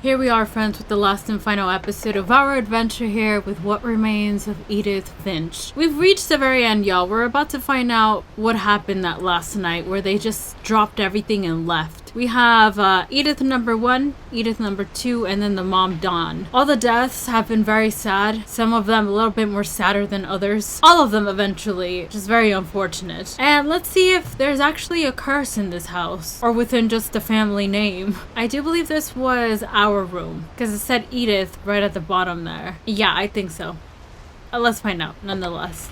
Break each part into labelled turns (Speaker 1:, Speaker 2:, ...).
Speaker 1: Here we are, friends, with the last and final episode of our adventure here with What Remains of Edith Finch. We've reached the very end, y'all. We're about to find out what happened that last night where they just dropped everything and left. We have Edith number 1, Edith number 2, and then the mom, Dawn. All the deaths have been very sad. Some of them a little bit more sadder than others. All of them eventually, which is very unfortunate. And let's see if there's actually a curse in this house, or within just the family name. I do believe this was our room, because it said Edith right at the bottom there. Yeah, I think so. Let's find out, nonetheless.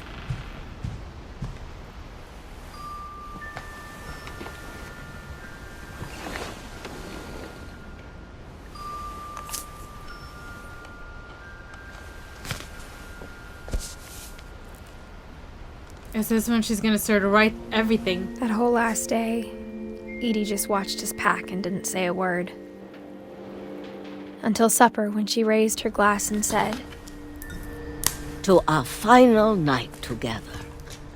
Speaker 1: Is this when she's gonna start to write everything?
Speaker 2: That whole last day, Edie just watched us pack and didn't say a word. Until supper, when she raised her glass and said,
Speaker 3: "To our final night together,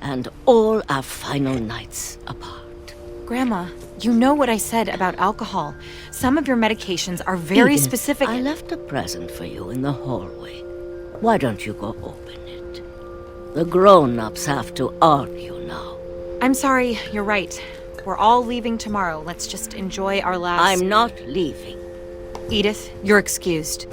Speaker 3: and all our final nights apart."
Speaker 4: Grandma, you know what I said about alcohol. Some of your medications are very
Speaker 3: Edith,
Speaker 4: specific.
Speaker 3: I left a present for you in the hallway. Why don't you go open it? The grown-ups have to argue now.
Speaker 4: I'm sorry, you're right. We're all leaving tomorrow. Let's just enjoy our last...
Speaker 3: I'm not leaving.
Speaker 4: Edith, you're excused.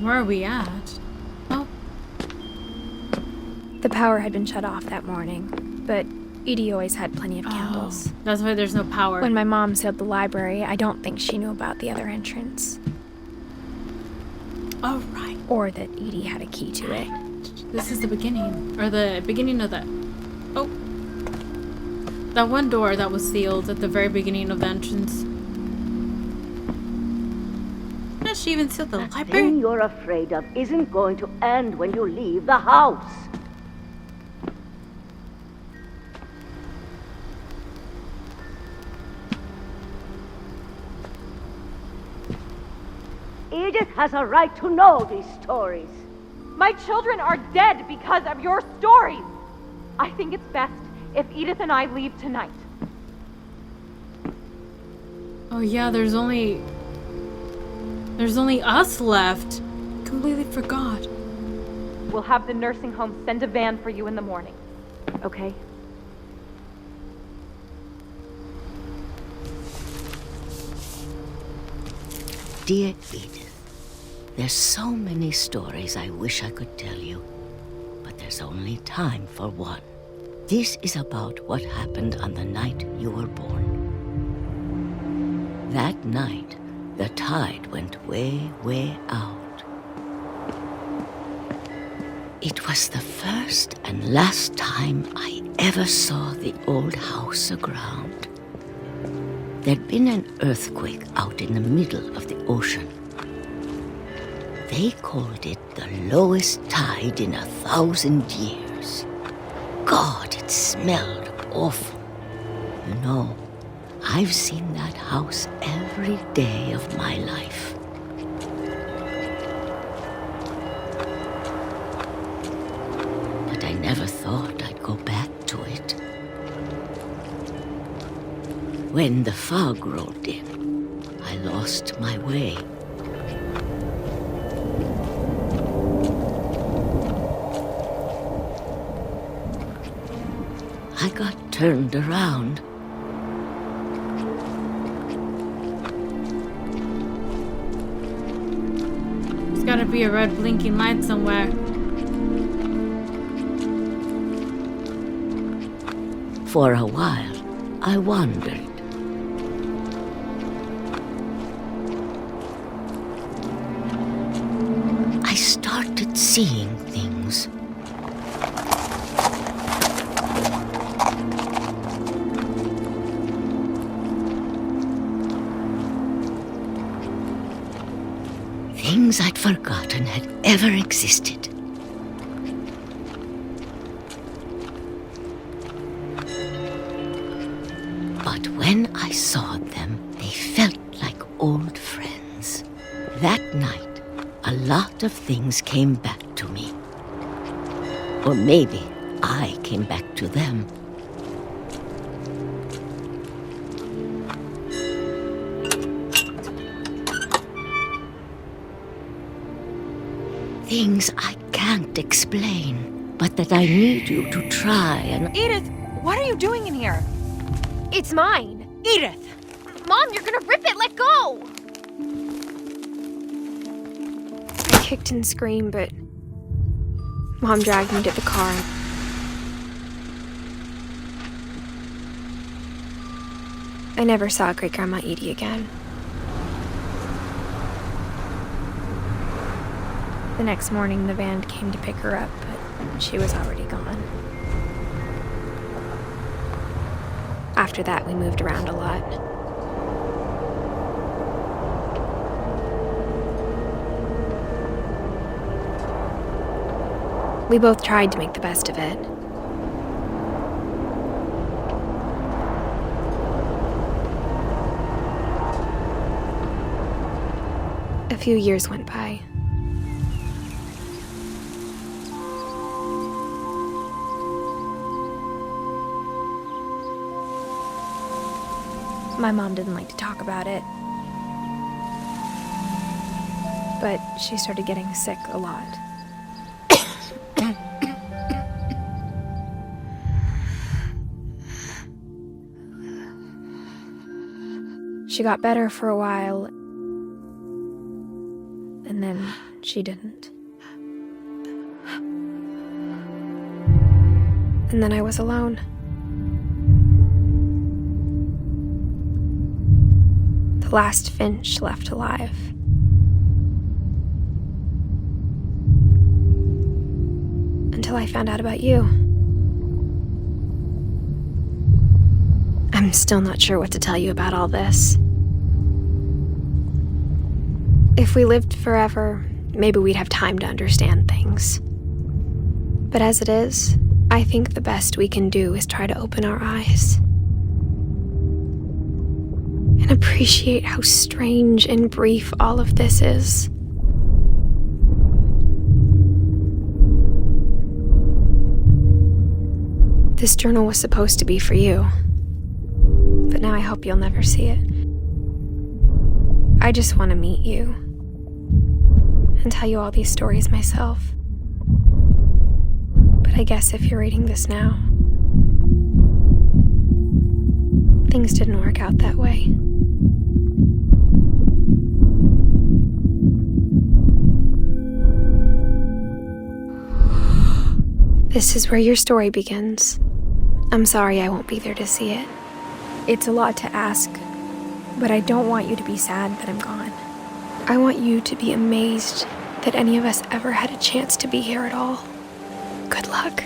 Speaker 1: Where are we at? Oh.
Speaker 2: the power had been shut off that morning, but Edie always had plenty of candles.
Speaker 1: That's why there's no power.
Speaker 2: When my mom sealed the library, I don't think she knew about the other entrance.
Speaker 1: Oh, right.
Speaker 2: Or that Edie had a key to it.
Speaker 1: This is the beginning. Or the beginning of that. Oh. That one door that was sealed at the very beginning of the entrance. Does she even seal the
Speaker 3: That
Speaker 1: library?
Speaker 3: thing you're afraid of isn't going to end when you leave the house. Edith has a right to know these stories.
Speaker 5: My children are dead because of your stories. I think it's best if Edith and I leave tonight.
Speaker 1: Oh yeah, there's only us left. Completely forgot.
Speaker 5: We'll have the nursing home send a van for you in the morning. Okay?
Speaker 3: Dear Edith, there's so many stories I wish I could tell you, but there's only time for one. This is about what happened on the night you were born. That night, the tide went way, way out. It was the first and last time I ever saw the old house aground. There'd been an earthquake out in the middle of the ocean. They called it the lowest tide in 1,000 years. God, it smelled awful. You know, I've seen that house every day of my life. But I never thought I'd go back to it. When the fog rolled in, I lost my way. I got turned around.
Speaker 1: There's gotta be a red blinking light somewhere.
Speaker 3: For a while, I wandered. I started seeing things. Things I'd forgotten had ever existed. But when I saw them, they felt like old friends. That night, a lot of things came back to me. Or maybe I came back to them. Things I can't explain, but that I need you to try and...
Speaker 4: Edith, what are you doing in here?
Speaker 2: It's mine.
Speaker 4: Edith!
Speaker 2: Mom, you're gonna rip it! Let go! I kicked and screamed, but Mom dragged me to the car. I never saw Great-Grandma Edie again. The next morning, the van came to pick her up, but she was already gone. After that, we moved around a lot. We both tried to make the best of it. A few years went by. My mom didn't like to talk about it, but she started getting sick a lot. She got better for a while, and then she didn't. And then I was alone. The last Finch left alive. Until I found out about you. I'm still not sure what to tell you about all this. If we lived forever, maybe we'd have time to understand things. But as it is, I think the best we can do is try to open our eyes. And appreciate how strange and brief all of this is. This journal was supposed to be for you, but now I hope you'll never see it. I just want to meet you and tell you all these stories myself. But I guess if you're reading this now, things didn't work out that way. This is where your story begins. I'm sorry I won't be there to see it. It's a lot to ask, but I don't want you to be sad that I'm gone. I want you to be amazed that any of us ever had a chance to be here at all. Good luck.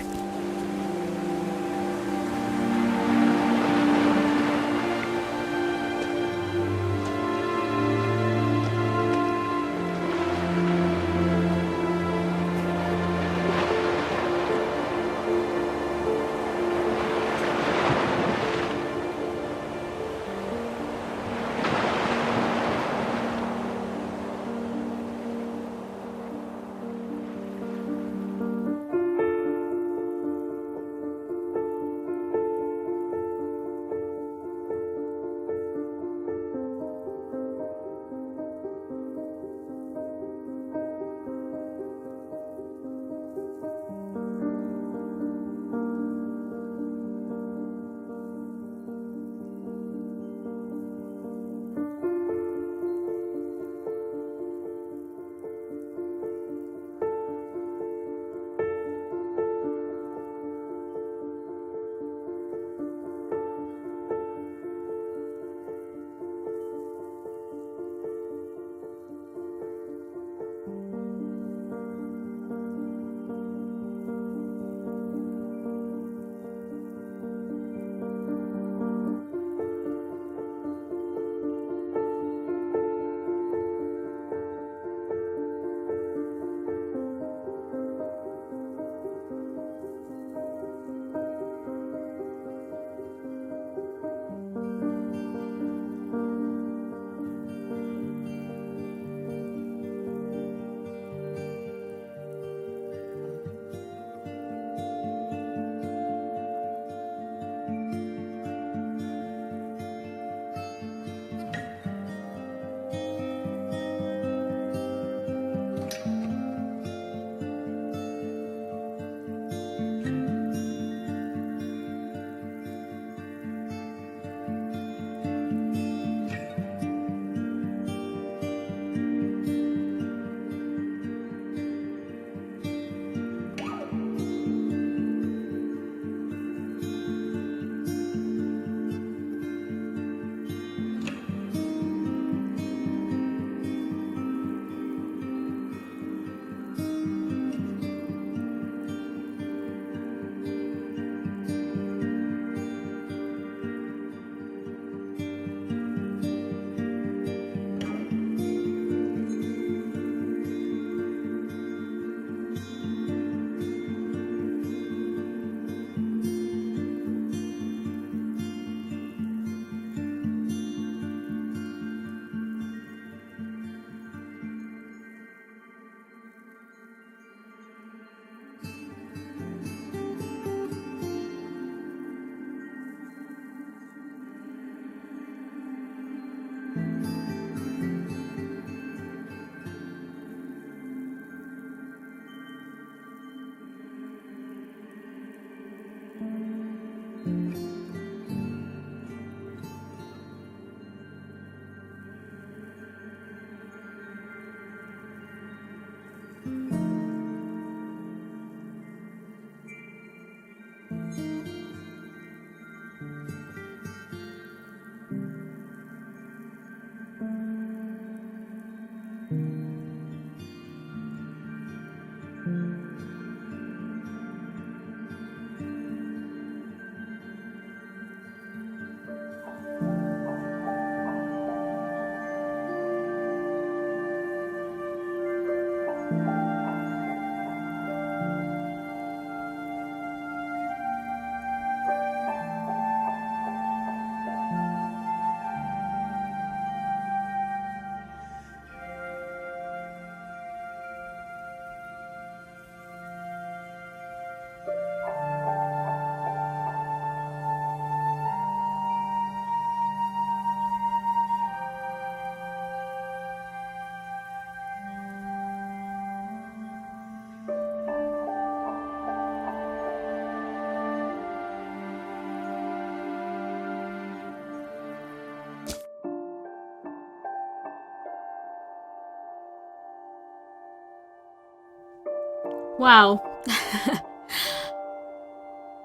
Speaker 1: Wow.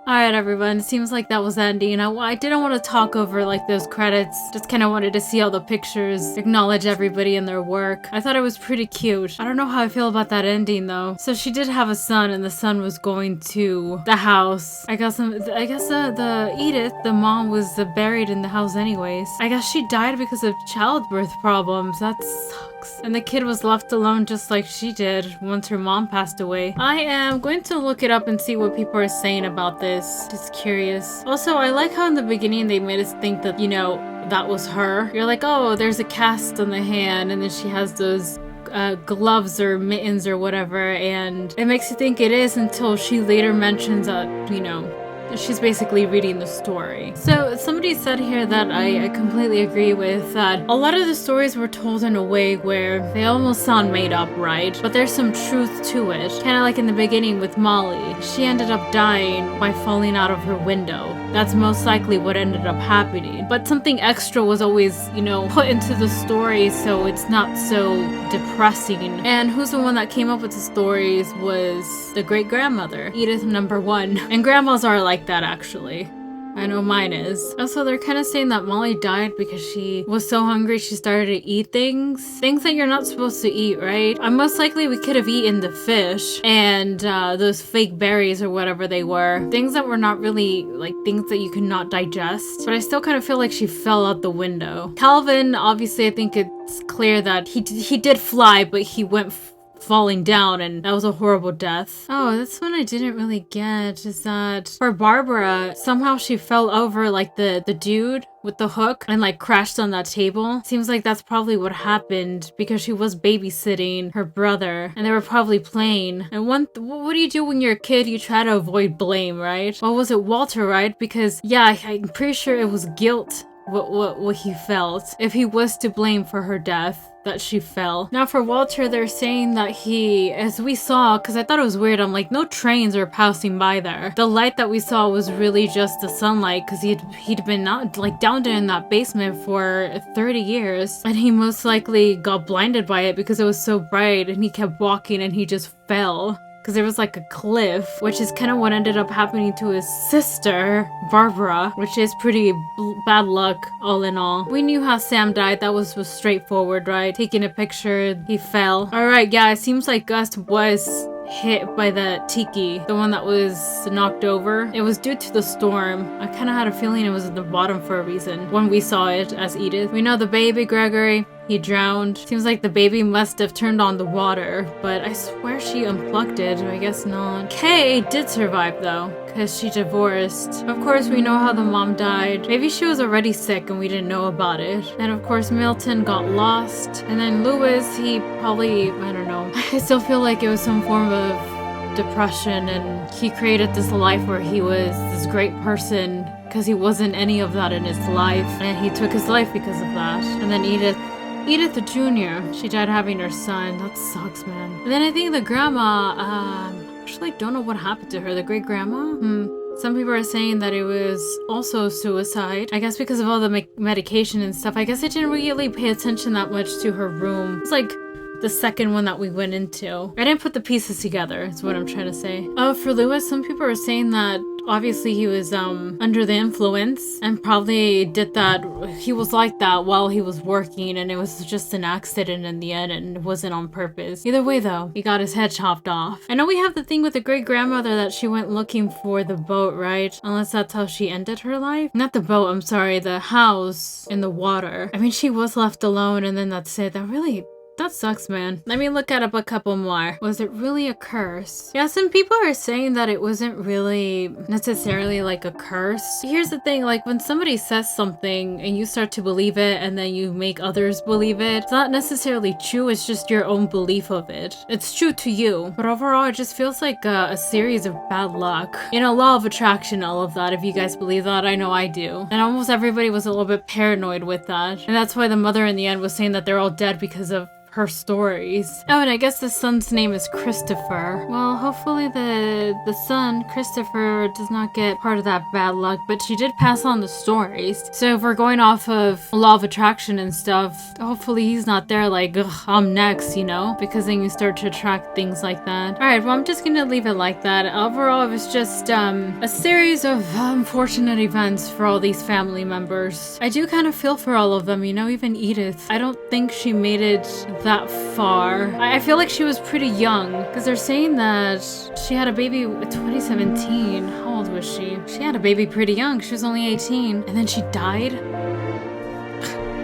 Speaker 1: Alright everyone, it seems like that was the ending. I didn't want to talk over like those credits, just kind of wanted to see all the pictures, acknowledge everybody and their work. I thought it was pretty cute. I don't know how I feel about that ending though. So she did have a son and the son was going to the house. I guess the Edith, the mom, was buried in the house anyways. I guess she died because of childbirth problems. That sucks. And the kid was left alone just like she did once her mom passed away. I am going to look it up and see what people are saying about this. Just curious. Also, I like how in the beginning they made us think that, you know, that was her. You're like, oh, there's a cast on the hand, and then she has those gloves or mittens or whatever, and it makes you think it is until she later mentions that, you know, she's basically reading the story. So somebody said here that I completely agree with, that a lot of the stories were told in a way where they almost sound made up, right? But there's some truth to it. Kind of like in the beginning with Molly. She ended up dying by falling out of her window. That's most likely what ended up happening. But something extra was always, you know, put into the story so it's not so depressing. And who's the one that came up with the stories was the great-grandmother, Edith #1. And grandmas are like that actually. I know mine is. Also, they're kind of saying that Molly died because she was so hungry she started to eat things that you're not supposed to eat, right? Most likely we could have eaten the fish and those fake berries or whatever they were. Things that were not really, like, things that you could not digest. But I still kind of feel like she fell out the window. Calvin, obviously, I think it's clear that he did fly, but he went falling down, and that was a horrible death. Oh, that's one I didn't really get, is that for Barbara, somehow she fell over like the dude with the hook and like crashed on that table. Seems like that's probably what happened because she was babysitting her brother and they were probably playing. And what do you do when you're a kid? You try to avoid blame, right? Well, was it Walter, right? Because yeah, I'm pretty sure it was guilt what he felt if he was to blame for her death, that she fell. Now for Walter, they're saying that he, as we saw, because I thought it was weird, I'm like, no trains were passing by there. The light that we saw was really just the sunlight, because he'd been not like down there in that basement for 30 years, and he most likely got blinded by it because it was so bright, and he kept walking and he just fell. Because there was like a cliff, which is kind of what ended up happening to his sister, Barbara, which is pretty bad luck all in all. We knew how Sam died. That was straightforward, right? Taking a picture, he fell. Alright, yeah, it seems like Gus was hit by the tiki, the one that was knocked over. It was due to the storm. I kind of had a feeling it was at the bottom for a reason when we saw it as Edith. We know the baby, Gregory, he drowned. Seems like the baby must have turned on the water, but I swear she unplugged it. I guess not. Kay did survive though, because she divorced. Of course, we know how the mom died. Maybe she was already sick and we didn't know about it. And of course, Milton got lost. And then Lewis, he probably, I don't know. I still feel like it was some form of depression, and he created this life where he was this great person because he wasn't any of that in his life, and he took his life because of that. And then Edith Jr., she died having her son. That sucks, man. And then I think the grandma, actually don't know what happened to her. The great grandma? Some people are saying that it was also suicide. I guess because of all the medication and stuff. I guess I didn't really pay attention that much to her room. It's like the second one that we went into. I didn't put the pieces together, is what I'm trying to say. Oh, for Lewis, some people are saying that obviously he was under the influence and probably did that. He was like that while he was working, and it was just an accident in the end and it wasn't on purpose. Either way though, he got his head chopped off. I know we have the thing with the great grandmother that she went looking for the boat, right? Unless that's how she ended her life. Not the boat, I'm sorry, the house in the water. I mean, she was left alone and then that's it. That sucks, man. Let me look up a couple more. Was it really a curse? Yeah, some people are saying that it wasn't really necessarily like a curse. Here's the thing, like when somebody says something and you start to believe it and then you make others believe it, it's not necessarily true, it's just your own belief of it. It's true to you, but overall it just feels like a series of bad luck. You know, law of attraction, all of that, if you guys believe that. I know I do. And almost everybody was a little bit paranoid with that. And that's why the mother in the end was saying that they're all dead because of her stories. Oh, and I guess the son's name is Christopher. Well, hopefully the son, Christopher, does not get part of that bad luck, but she did pass on the stories. So if we're going off of law of attraction and stuff, hopefully he's not there like, ugh, I'm next, you know? Because then you start to attract things like that. Alright, well, I'm just gonna leave it like that. Overall, it was just a series of unfortunate events for all these family members. I do kind of feel for all of them, you know, even Edith. I don't think she made it that far. I feel like she was pretty young, because they're saying that she had a baby in 2017. How old was she? She had a baby pretty young. She was only 18, and then she died.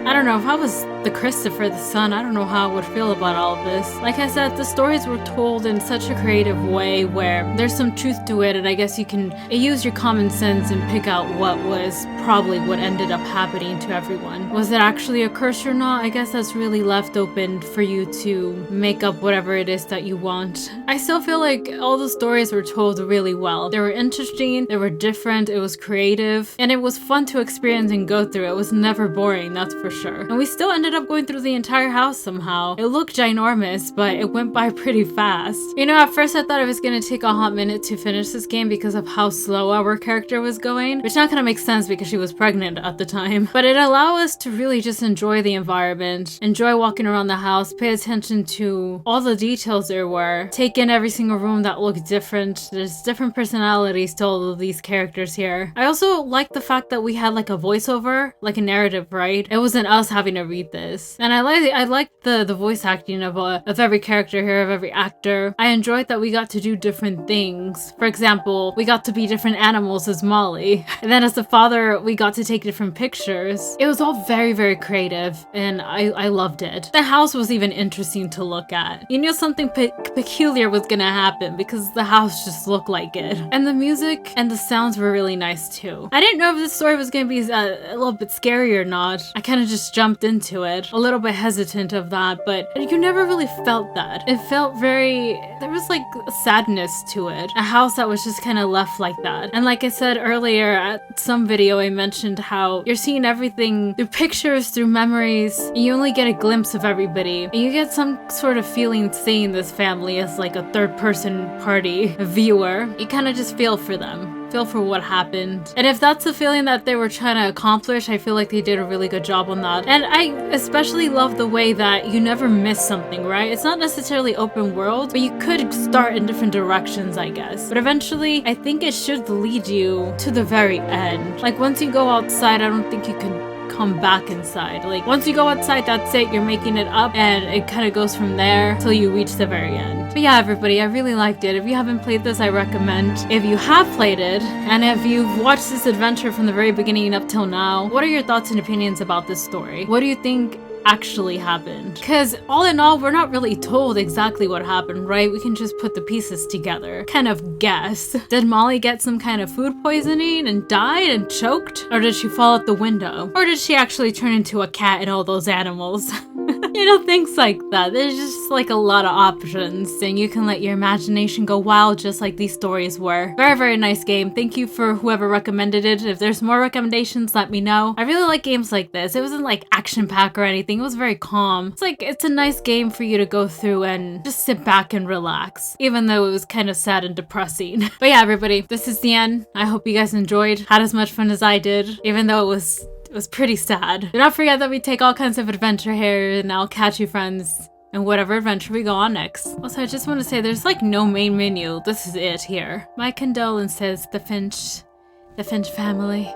Speaker 1: I don't know, if I was the Christopher, the son, I don't know how I would feel about all of this. Like I said, the stories were told in such a creative way where there's some truth to it, and I guess you can use your common sense and pick out what was probably what ended up happening to everyone. Was it actually a curse or not? I guess that's really left open for you to make up whatever it is that you want. I still feel like all the stories were told really well. They were interesting, they were different, it was creative, and it was fun to experience and go through. It was never boring, that's for sure. And we still ended up going through the entire house somehow. It looked ginormous, but it went by pretty fast. You know, at first I thought it was gonna take a hot minute to finish this game because of how slow our character was going, which not gonna make sense because she was pregnant at the time. But it allowed us to really just enjoy the environment, enjoy walking around the house, pay attention to all the details there were, take in every single room that looked different. There's different personalities to all of these characters here. I also like the fact that we had like a voiceover, like a narrative, right? It wasn't us having to read this. And I liked the voice acting of every character here, of every actor. I enjoyed that we got to do different things. For example, we got to be different animals as Molly. And then as the father, we got to take different pictures. It was all very, very creative, and I loved it. The house was even interesting to look at. You knew something peculiar was gonna happen because the house just looked like it. And the music and the sounds were really nice too. I didn't know if the story was gonna be a little bit scary or not. I kind of just jumped into it, a little bit hesitant of that, but you never really felt that. It felt there was like a sadness to it. A house that was just kind of left like that. And like I said earlier at some video, I mentioned how you're seeing everything through pictures, through memories, and you only get a glimpse of everybody. And you get some sort of feeling seeing this family as like a third person party viewer. You kind of just feel for them. Feel for what happened. And if that's the feeling that they were trying to accomplish, I feel like they did a really good job on that. And I especially love the way that you never miss something, right? It's not necessarily open world, but you could start in different directions, I guess. But eventually, I think it should lead you to the very end. Like once you go outside, I don't think you can come back inside. Like once you go outside, that's it, you're making it up, and it kind of goes from there till you reach the very end. But yeah, everybody, I really liked it. If you haven't played this, I recommend. If you have played it, and if you've watched this adventure from the very beginning up till now, what are your thoughts and opinions about this story? What do you think actually happened? Because all in all, we're not really told exactly what happened, right? We can just put the pieces together, kind of guess. Did Molly get some kind of food poisoning and died and choked? Or did she fall out the window? Or did she actually turn into a cat and all those animals? You know, things like that. There's just like a lot of options, and you can let your imagination go wild just like these stories were. Very, very nice game. Thank you for whoever recommended it. If there's more recommendations, let me know. I really like games like this. It wasn't like action-packed or anything. It was very calm. It's a nice game for you to go through and just sit back and relax, even though it was kind of sad and depressing. But yeah, everybody, this is the end. I hope you guys enjoyed, had as much fun as I did, even though it was pretty sad. Do not forget that we take all kinds of adventure here, and I'll catch you friends in whatever adventure we go on next. Also, I just want to say there's like no main menu. This is it here. My condolences, the Finch family.